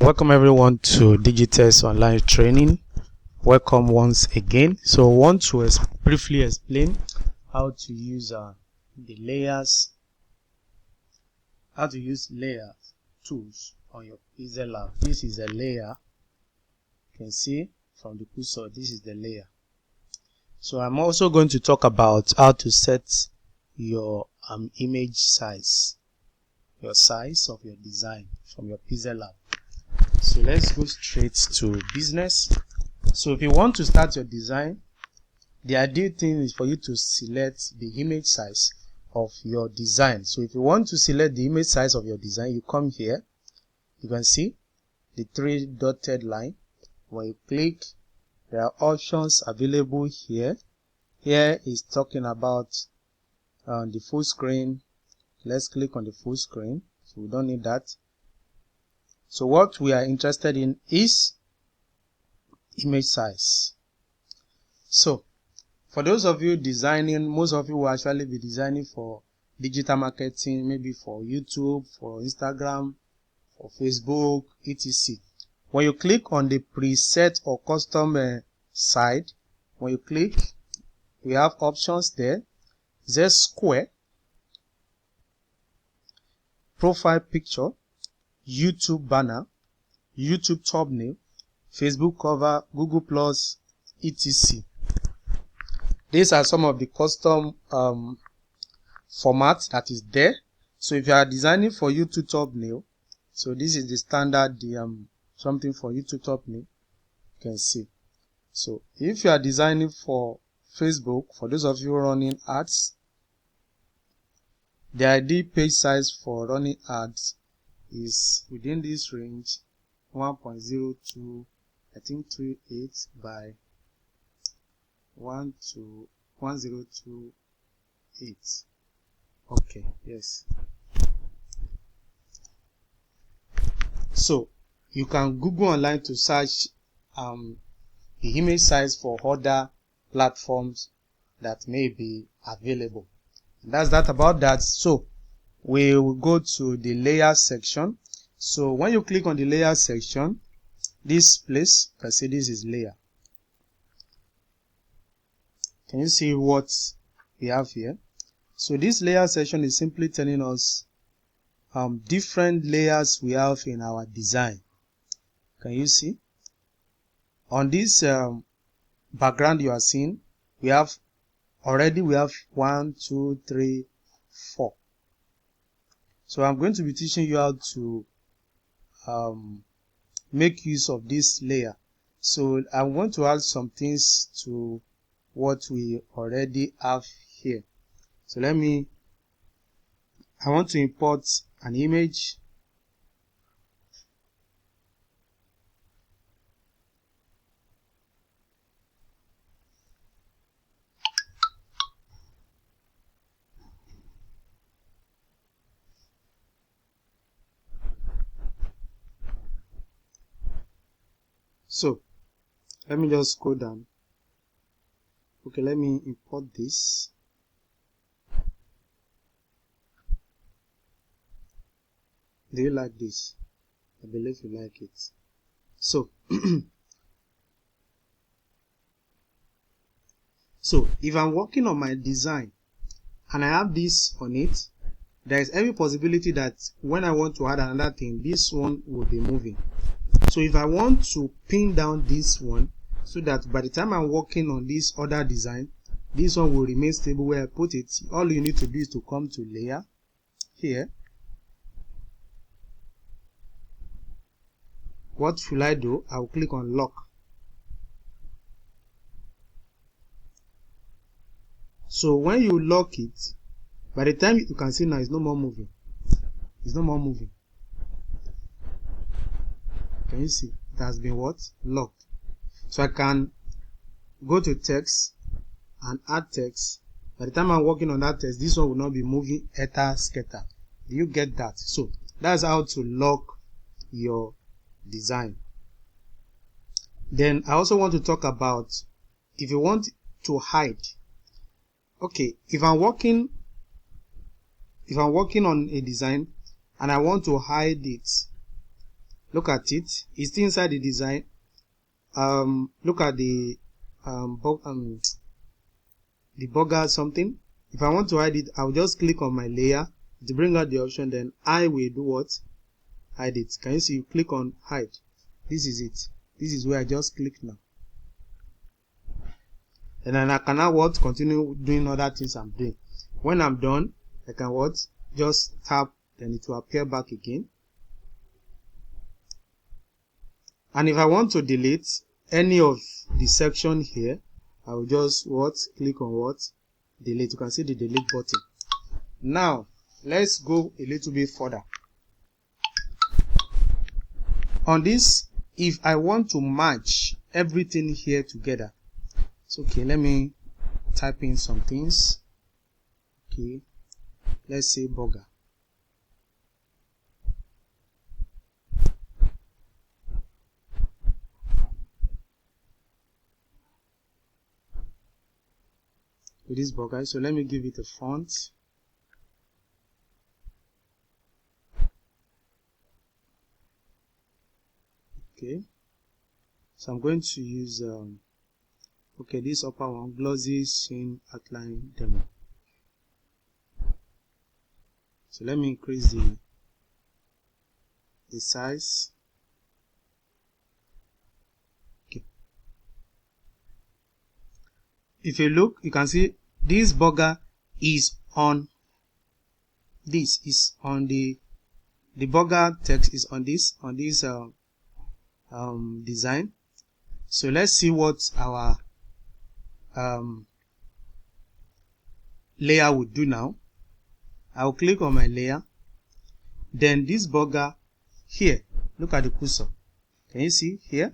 Welcome everyone to Digitest online training. Welcome once again. So I want to briefly explain how to use the layers, how to use layer tools on your PixellAB. This is a layer. You can see from the cursor, this is the layer. So I'm also going to talk about how to set your image size, your size of your design from your PixellAB. So let's go straight to business. So if you want to start your design, the ideal thing is for you to select the image size of your design. So if you want to select the image size of your design, you come here. You can see the three dotted line. When you click, there are options available here. Here is talking about the full screen. Let's click on the full screen. So we don't need that. So what we are interested in is image size. So for those of you designing, most of you will actually be designing for digital marketing, maybe for YouTube, for Instagram, for Facebook, etc. When you click on the preset or custom side, when you click, we have options there. There's square, profile picture, YouTube banner, YouTube thumbnail, Facebook cover, Google Plus, etc. These are some of the custom formats that is there. So if you are designing for YouTube thumbnail, so this is the standard, something for YouTube thumbnail, you can see. So if you are designing for Facebook, for those of you running ads, the ideal page size for running ads is within this range 1.02, I think 38 by 1028. Okay, yes. So you can Google online to search the image size for other platforms that may be available. And that's that about that. So we will go to the layer section. So when you click on the layer section, this place, you can see this is layer. Can you see what we have here? So this layer section is simply telling us different layers we have in our design. Can you see? On this background you are seeing, we have 1, 2, 3, 4. So I'm going to be teaching you how to make use of this layer. So I want to add some things to what we already have here. So I want to import an image. So let me just go down. Okay, let me import this. Do you like this? I believe you like it. So so if I'm working on my design and I have this on it, there is every possibility that when I want to add another thing, this one will be moving. So if I want to pin down this one, so that by the time I'm working on this other design, this one will remain stable where I put it, all you need to do is to come to layer here. What should I do? I will click on lock. So when you lock it, by the time you can see now it's no more moving. It's no more moving. Can you see? It has been what? Locked. So I can go to text and add text. By the time I'm working on that text, this one will not be moving eta scatter. Do you get that? So that's how to lock your design. Then I also want to talk about if you want to hide. Okay, if I'm working on a design and I want to hide it, Look at it. It's still inside the design. Look at the burger something. If I want to hide it, I'll just click on my layer to bring out the option. Then I will do what? Hide it. Can you see? You click on hide. This is it. This is where I just click now. And then I can now what? Continue doing other things I'm doing. When I'm done, I can what? Just tap, then it will appear back again. And if I want to delete any of the section here, I will just what? Click on what? Delete. You can see the delete button. Now, let's go a little bit further. On this, if I want to match everything here together, it's okay. Let me type in some things. Okay, let's say burger. With this burger, so let me give it a font. Okay, so I'm going to use okay, this upper one, glossy scene outline demo. So let me increase the size. Okay, if you look, you can see this burger is on this, is on the burger text is on this design. So let's see what our layer would do now. I'll click on my layer. Then this burger here, look at the cursor. Can you see here?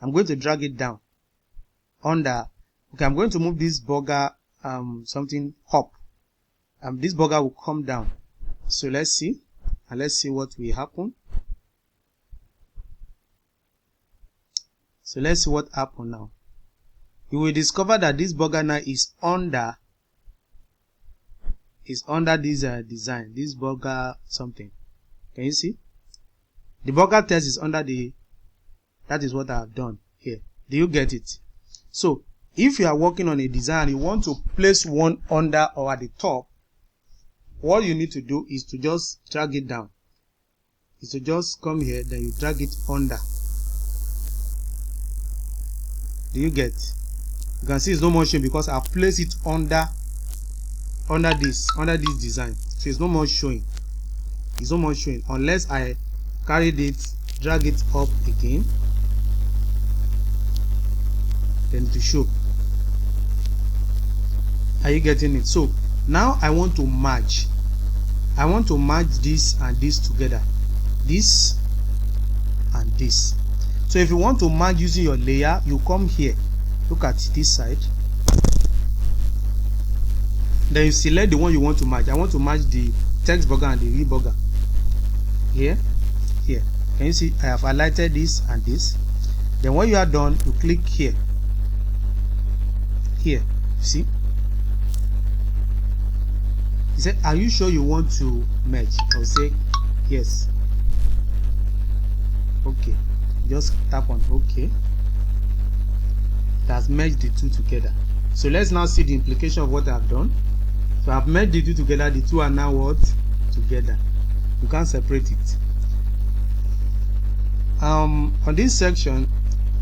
I'm going to drag it down under. Okay, I'm going to move this burger something up. This burger will come down. So let's see, and let's see what will happen. So let's see what happened now. You will discover that this burger now is under this design, this burger something. Can you see? The burger text is under the, that is what I have done here. Do you get it? So if you are working on a design, you want to place one under or at the top, what you need to do is to just drag it down. Is to just come here, then you drag it under. Do you get? You can see it's no more showing because I've placed it under this design. So it's no more showing. It's no more showing unless I carried it, drag it up again, then to show. Are you getting it? So now I want to merge. I want to merge this and this together. This and this. So if you want to merge using your layer, you come here. Look at this side. Then you select the one you want to merge. I want to merge the text burger and the real burger. Here. Can you see? I have highlighted this and this. Then when you are done, you click here. Here. See? He said, are you sure you want to merge? I will say yes. Okay. Just tap on OK. It has merged the two together. So let's now see the implication of what I've done. So I've merged the two together. The two are now what? Together. You can't separate it. On this section,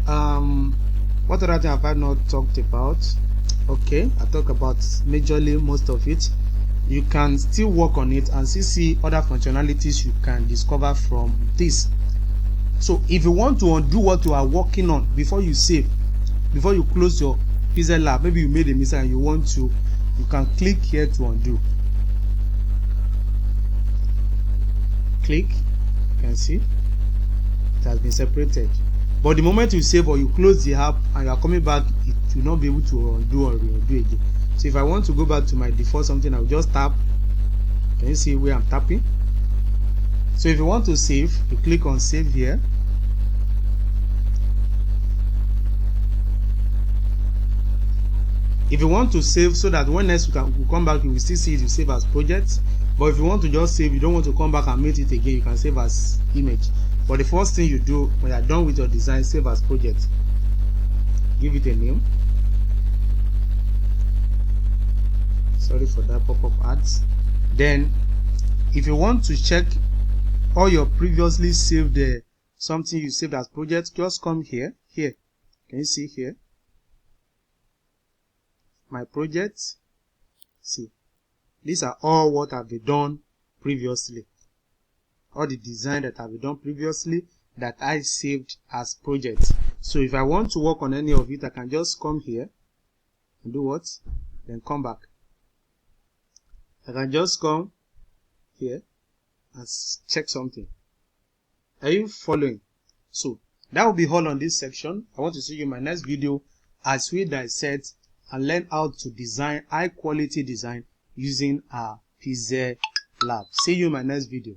what other thing have I not talked about? Okay, I talk about majorly most of it. You can still work on it and see other functionalities you can discover from this. So if you want to undo what you are working on before you save, before you close your PixellAB, maybe you made a mistake and you want to, you can click here to undo. Click, you can see it has been separated. But the moment you save or you close the app and you are coming back, it will not be able to undo or re-undo again. So if I want to go back to my default something, I will just tap. Can you see where I'm tapping? So if you want to save, you click on save here. If you want to save so that when next we come back, you will still see it, you save as project. But if you want to just save, you don't want to come back and make it again, you can save as image. But the first thing you do when you're done with your design, save as project. Give it a name. Sorry for that pop-up ads. Then if you want to check all your previously saved something you saved as project, just come here. Can you see here my projects? See, these are all what have been done previously, all the design that have been done previously that I saved as projects. So if I want to work on any of it, I can just come here and do what? Then come back. I can just come here and check something. Are you following? So that will be all on this section. I want to see you in my next video as we dissect and learn how to design high quality design using our PixellAB. See you in my next video.